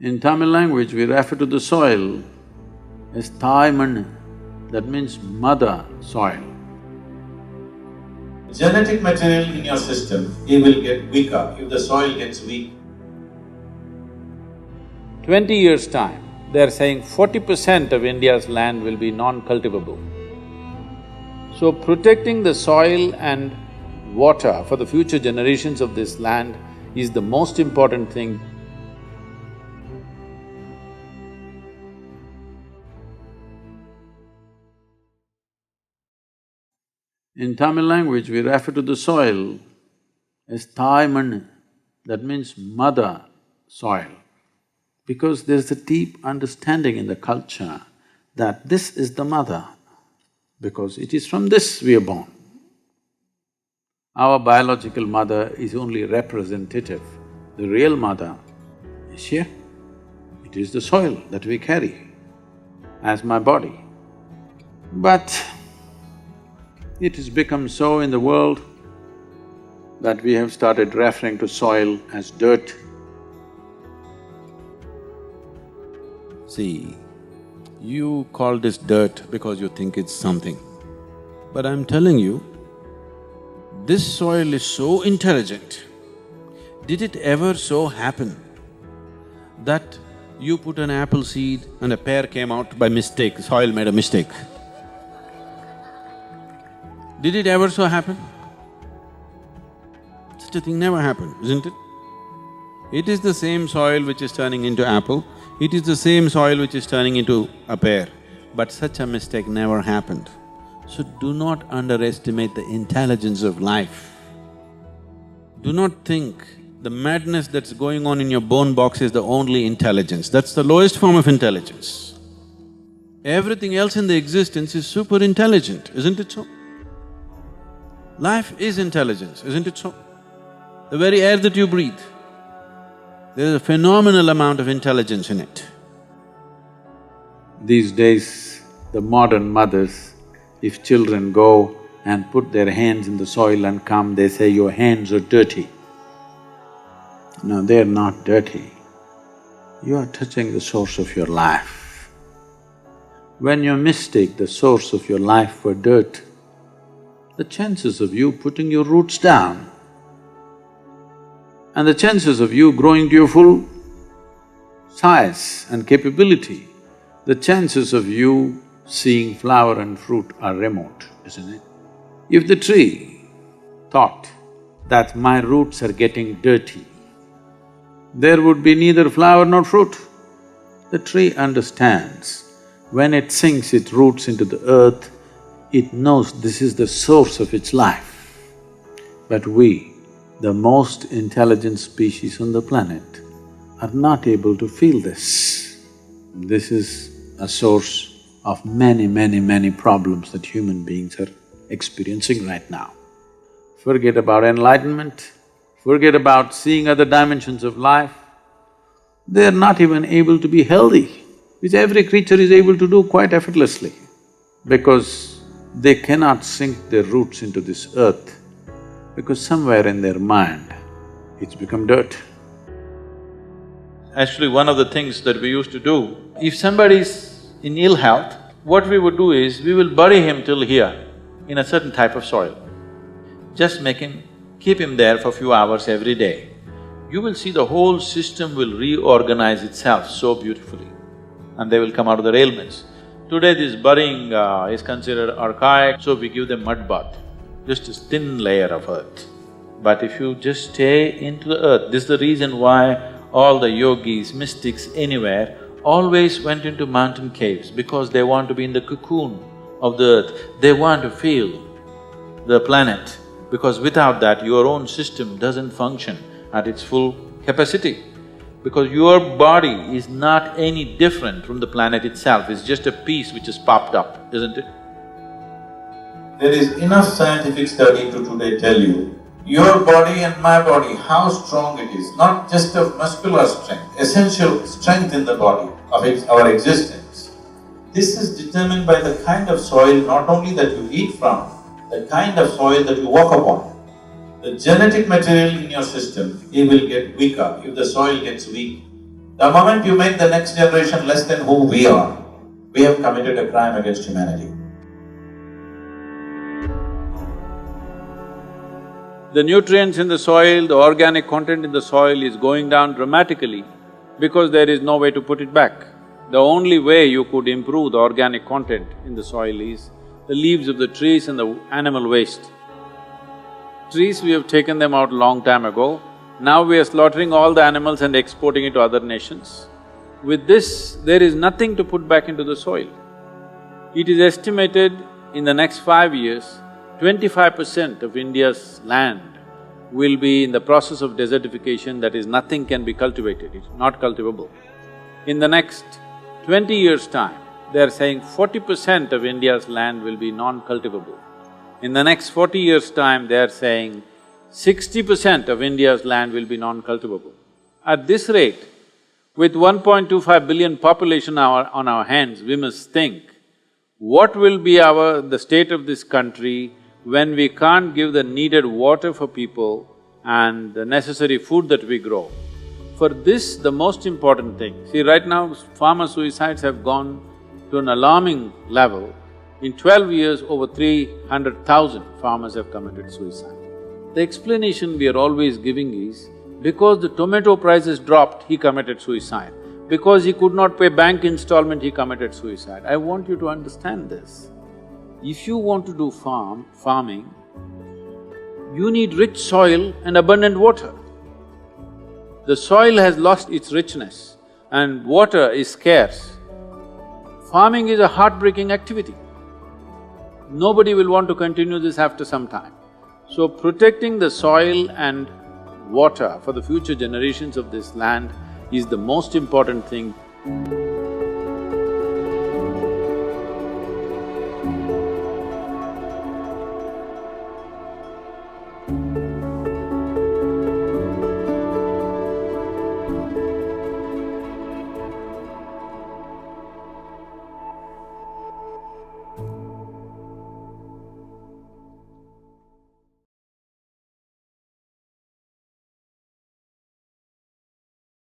In Tamil language, we refer to the soil as Thai Mannu, that means mother soil. Genetic material in your system, it will get weaker if the soil gets weak. 20 years' time, they're saying 40% of India's land will be non-cultivable. So protecting the soil and water for the future generations of this land is the most important thing. In Tamil language, we refer to the soil as Thai Mannu, that means mother soil, because there's a deep understanding in the culture that this is the mother, because it is from this we are born. Our biological mother is only representative. The real mother is here. It is the soil that we carry as my body. But it has become so in the world that we have started referring to soil as dirt. See, you call this dirt because you think it's something. But I'm telling you, this soil is so intelligent. Did it ever so happen that you put an apple seed and a pear came out by mistake, soil made a mistake? Did it ever so happen? Such a thing never happened, isn't it? It is the same soil which is turning into apple, it is the same soil which is turning into a pear, but such a mistake never happened. So do not underestimate the intelligence of life. Do not think the madness that's going on in your bone box is the only intelligence, that's the lowest form of intelligence. Everything else in the existence is super intelligent, isn't it so? Life is intelligence, isn't it so? The very air that you breathe, there is a phenomenal amount of intelligence in it. These days, the modern mothers, if children go and put their hands in the soil and come, they say, your hands are dirty. No, they're not dirty. You are touching the source of your life. When you mistake the source of your life for dirt, the chances of you putting your roots down and the chances of you growing to your full size and capability, the chances of you seeing flower and fruit are remote, isn't it? If the tree thought that my roots are getting dirty, there would be neither flower nor fruit. The tree understands, when it sinks its roots into the earth, it knows this is the source of its life. But we, the most intelligent species on the planet, are not able to feel this. This is a source of many problems that human beings are experiencing right now. Forget about enlightenment, forget about seeing other dimensions of life. They are not even able to be healthy, which every creature is able to do quite effortlessly, because they cannot sink their roots into this earth, because somewhere in their mind, it's become dirt. Actually, one of the things that we used to do, if somebody's in ill health, what we would do is, we will bury him till here in a certain type of soil. Just keep him there for a few hours every day. You will see the whole system will reorganize itself so beautifully and they will come out of their ailments. Today this burying is considered archaic, so we give them mud bath, just a thin layer of earth. But if you just stay into the earth, this is the reason why all the yogis, mystics anywhere always went into mountain caves, because they want to be in the cocoon of the earth. They want to feel the planet, because without that your own system doesn't function at its full capacity. Because your body is not any different from the planet itself, it's just a piece which has popped up, isn't it? There is enough scientific study to today tell you, your body and my body, how strong it is, not just of muscular strength, essential strength in the body of our existence. This is determined by the kind of soil not only that you eat from, the kind of soil that you walk upon. The genetic material in your system, it will get weaker if the soil gets weak. The moment you make the next generation less than who we are, we have committed a crime against humanity. The nutrients in the soil, the organic content in the soil is going down dramatically because there is no way to put it back. The only way you could improve the organic content in the soil is the leaves of the trees and the animal waste. Trees, we have taken them out long time ago. Now we are slaughtering all the animals and exporting it to other nations. With this, there is nothing to put back into the soil. It is estimated in the next 5 years, 25% of India's land will be in the process of desertification, that is, nothing can be cultivated, it's not cultivable. In the next 20 years' time, they are saying 40% of India's land will be non-cultivable. In the next 40 years' time, they are saying 60% of India's land will be non-cultivable. At this rate, with 1.25 billion population on our hands, we must think, what will be the state of this country when we can't give the needed water for people and the necessary food that we grow. For this, the most important thing… See, right now, farmer suicides have gone to an alarming level. In 12 years, over 300,000 farmers have committed suicide. The explanation we are always giving is, because the tomato prices dropped, he committed suicide. Because he could not pay bank installment, he committed suicide. I want you to understand this. If you want to do farming, you need rich soil and abundant water. The soil has lost its richness and water is scarce. Farming is a heartbreaking activity. Nobody will want to continue this after some time. So protecting the soil and water for the future generations of this land is the most important thing.